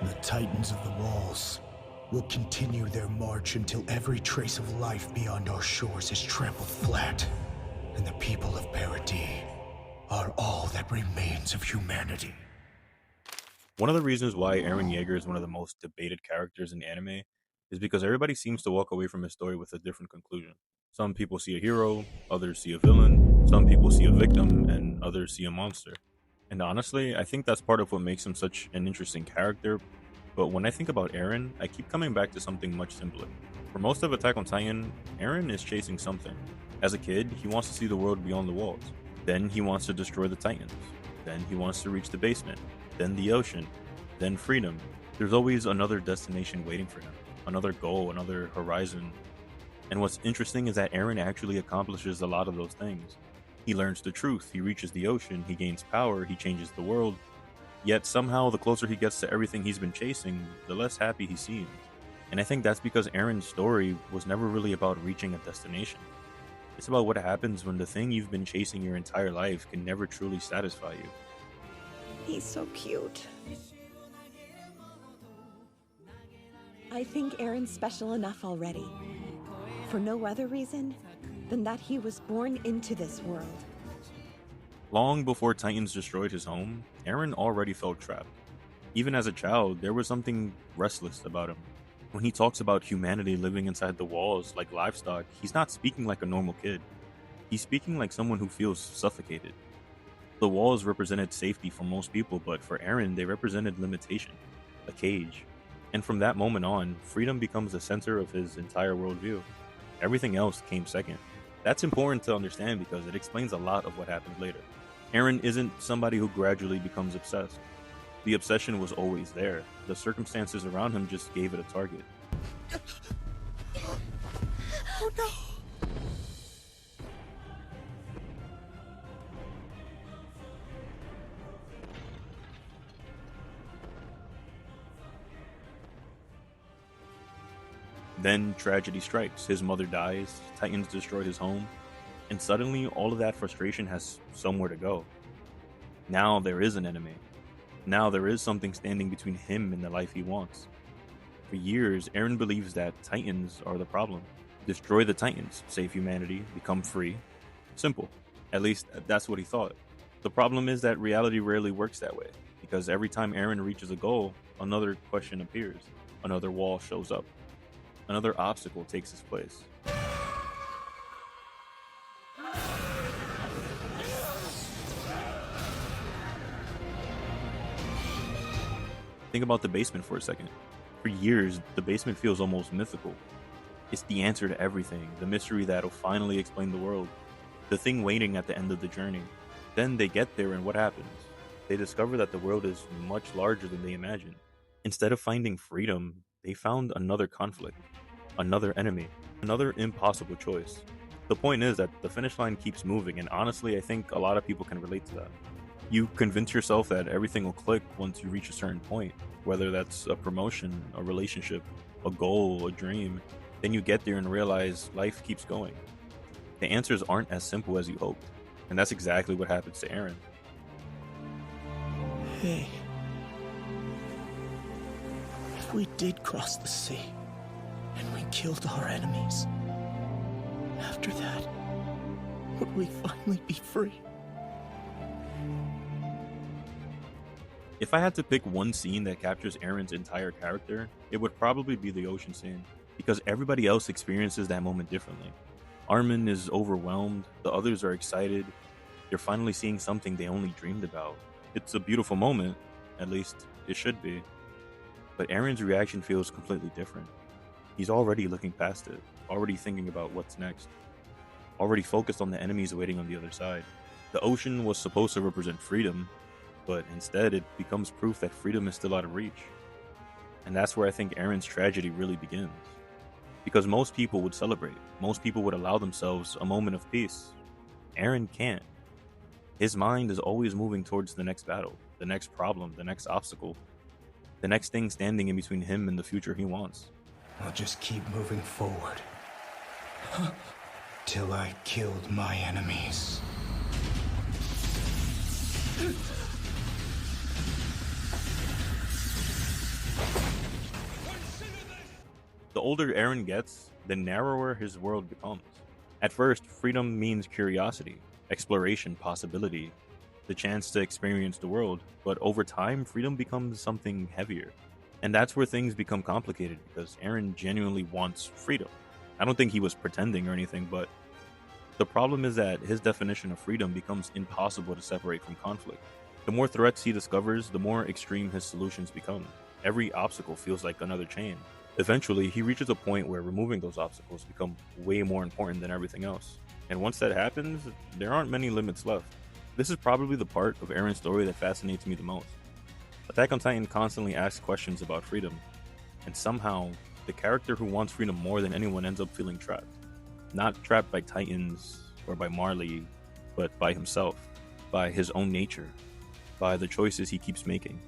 The Titans of the Walls will continue their march until every trace of life beyond our shores is trampled flat, and the people of Paradis are all that remains of humanity. One of the reasons why Eren Yeager is one of the most debated characters in anime is because everybody seems to walk away from his story with a different conclusion. Some people see a hero, others see a villain, some people see a victim, and others see a monster. And honestly, I think that's part of what makes him such an interesting character. But when I think about Eren, I keep coming back to something much simpler. For most of Attack on Titan, Eren is chasing something. As a kid, he wants to see the world beyond the walls. Then he wants to destroy the Titans. Then he wants to reach the basement. Then the ocean. Then freedom. There's always another destination waiting for him. Another goal, another horizon. And what's interesting is that Eren actually accomplishes a lot of those things. He learns the truth, he reaches the ocean, he gains power, he changes the world. Yet somehow, the closer he gets to everything he's been chasing, the less happy he seems. And I think that's because Eren's story was never really about reaching a destination. It's about what happens when the thing you've been chasing your entire life can never truly satisfy you. He's so cute. I think Eren's special enough already. For no other reason than that he was born into this world. Long before Titans destroyed his home, Eren already felt trapped. Even as a child, there was something restless about him. When he talks about humanity living inside the walls like livestock, he's not speaking like a normal kid. He's speaking like someone who feels suffocated. The walls represented safety for most people, but for Eren, they represented limitation, a cage. And from that moment on, freedom becomes the center of his entire worldview. Everything else came second. That's important to understand because it explains a lot of what happens later. Eren isn't somebody who gradually becomes obsessed. The obsession was always there. The circumstances around him just gave it a target. Oh no! Then tragedy strikes. His mother dies, Titans destroy his home, and suddenly all of that frustration has somewhere to go. Now there is an enemy. Now there is something standing between him and the life he wants. For years, Eren believes that Titans are the problem. Destroy the Titans, save humanity, become free. Simple. At least that's what he thought. The problem is that reality rarely works that way, because every time Eren reaches a goal, another question appears, another wall shows up, another obstacle takes its place. Think about the basement for a second. For years, the basement feels almost mythical. It's the answer to everything, the mystery that'll finally explain the world, the thing waiting at the end of the journey. Then they get there and what happens? They discover that the world is much larger than they imagined. Instead of finding freedom, they found another conflict, another enemy, another impossible choice. The point is that the finish line keeps moving, and honestly, I think a lot of people can relate to that. You convince yourself that everything will click once you reach a certain point, whether that's a promotion, a relationship, a goal, a dream. Then you get there and realize life keeps going. The answers aren't as simple as you hoped, and that's exactly what happens to Eren. Hey. If we did cross the sea, and we killed our enemies, after that, would we finally be free? If I had to pick one scene that captures Eren's entire character, it would probably be the ocean scene, because everybody else experiences that moment differently. Armin is overwhelmed, the others are excited, they're finally seeing something they only dreamed about. It's a beautiful moment, at least it should be. But Eren's reaction feels completely different. He's already looking past it, already thinking about what's next, already focused on the enemies waiting on the other side. The ocean was supposed to represent freedom, but instead it becomes proof that freedom is still out of reach. And that's where I think Eren's tragedy really begins. Because most people would celebrate, most people would allow themselves a moment of peace. Eren can't. His mind is always moving towards the next battle, the next problem, the next obstacle, the next thing standing in between him and the future he wants. I'll just keep moving forward. Till I killed my enemies. The older Eren gets, the narrower his world becomes. At first, freedom means curiosity, exploration, possibility, the chance to experience the world, but over time, freedom becomes something heavier. And that's where things become complicated because Eren genuinely wants freedom. I don't think he was pretending or anything, but the problem is that his definition of freedom becomes impossible to separate from conflict. The more threats he discovers, the more extreme his solutions become. Every obstacle feels like another chain. Eventually, he reaches a point where removing those obstacles become way more important than everything else. And once that happens, there aren't many limits left. This is probably the part of Eren's story that fascinates me the most. Attack on Titan constantly asks questions about freedom, and somehow, the character who wants freedom more than anyone ends up feeling trapped. Not trapped by Titans or by Marley, but by himself, by his own nature, by the choices he keeps making.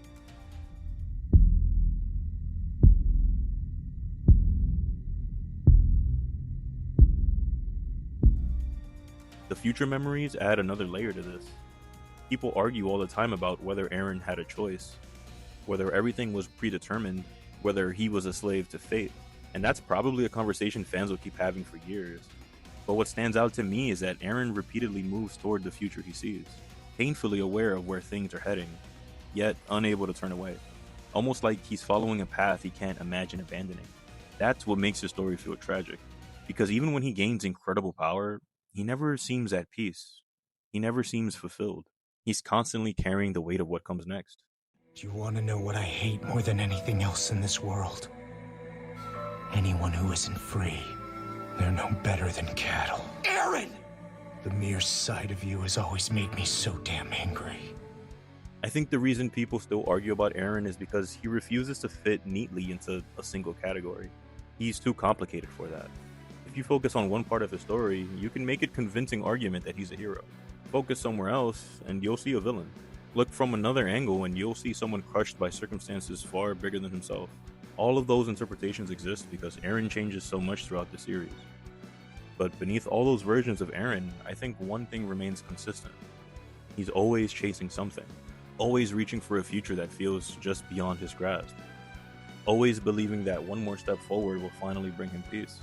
The future memories add another layer to this. People argue all the time about whether Eren had a choice, whether everything was predetermined, whether he was a slave to fate. And that's probably a conversation fans will keep having for years. But what stands out to me is that Eren repeatedly moves toward the future he sees, painfully aware of where things are heading, yet unable to turn away. Almost like he's following a path he can't imagine abandoning. That's what makes his story feel tragic, because even when he gains incredible power, he never seems at peace. He never seems fulfilled. He's constantly carrying the weight of what comes next. Do you want to know what I hate more than anything else in this world? Anyone who isn't free. They're no better than cattle. Eren! The mere sight of you has always made me so damn angry. I think the reason people still argue about Eren is because he refuses to fit neatly into a single category. He's too complicated for that. If you focus on one part of his story, you can make a convincing argument that he's a hero. Focus somewhere else, and you'll see a villain. Look from another angle, and you'll see someone crushed by circumstances far bigger than himself. All of those interpretations exist because Eren changes so much throughout the series. But beneath all those versions of Eren, I think one thing remains consistent. He's always chasing something. Always reaching for a future that feels just beyond his grasp. Always believing that one more step forward will finally bring him peace.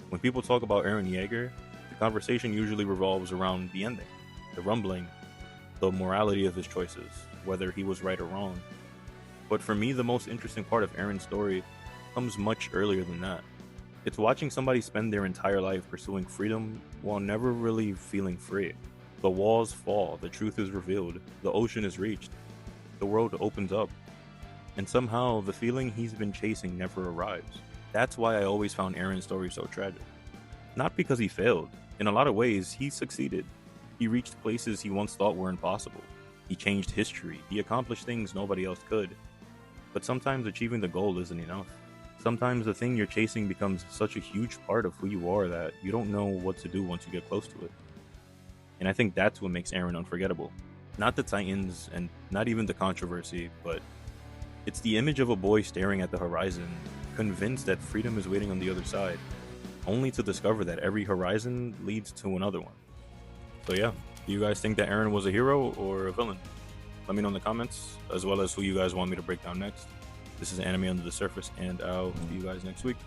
When people talk about Eren Yeager, the conversation usually revolves around the ending, the rumbling, the morality of his choices, whether he was right or wrong. But for me, the most interesting part of Eren's story comes much earlier than that. It's watching somebody spend their entire life pursuing freedom while never really feeling free. The walls fall, the truth is revealed, the ocean is reached, the world opens up, and somehow the feeling he's been chasing never arrives. That's why I always found Eren's story so tragic. Not because he failed. In a lot of ways, he succeeded. He reached places he once thought were impossible. He changed history. He accomplished things nobody else could. But sometimes achieving the goal isn't enough. Sometimes the thing you're chasing becomes such a huge part of who you are that you don't know what to do once you get close to it. And I think that's what makes Eren unforgettable. Not the Titans, and not even the controversy, but it's the image of a boy staring at the horizon, convinced that freedom is waiting on the other side, only to discover that every horizon leads to another one. So yeah, do you guys think that Eren was a hero or a villain? Let me know in the comments, as well as who you guys want me to break down next. This is Anime Under the Surface, and I'll see you guys next week.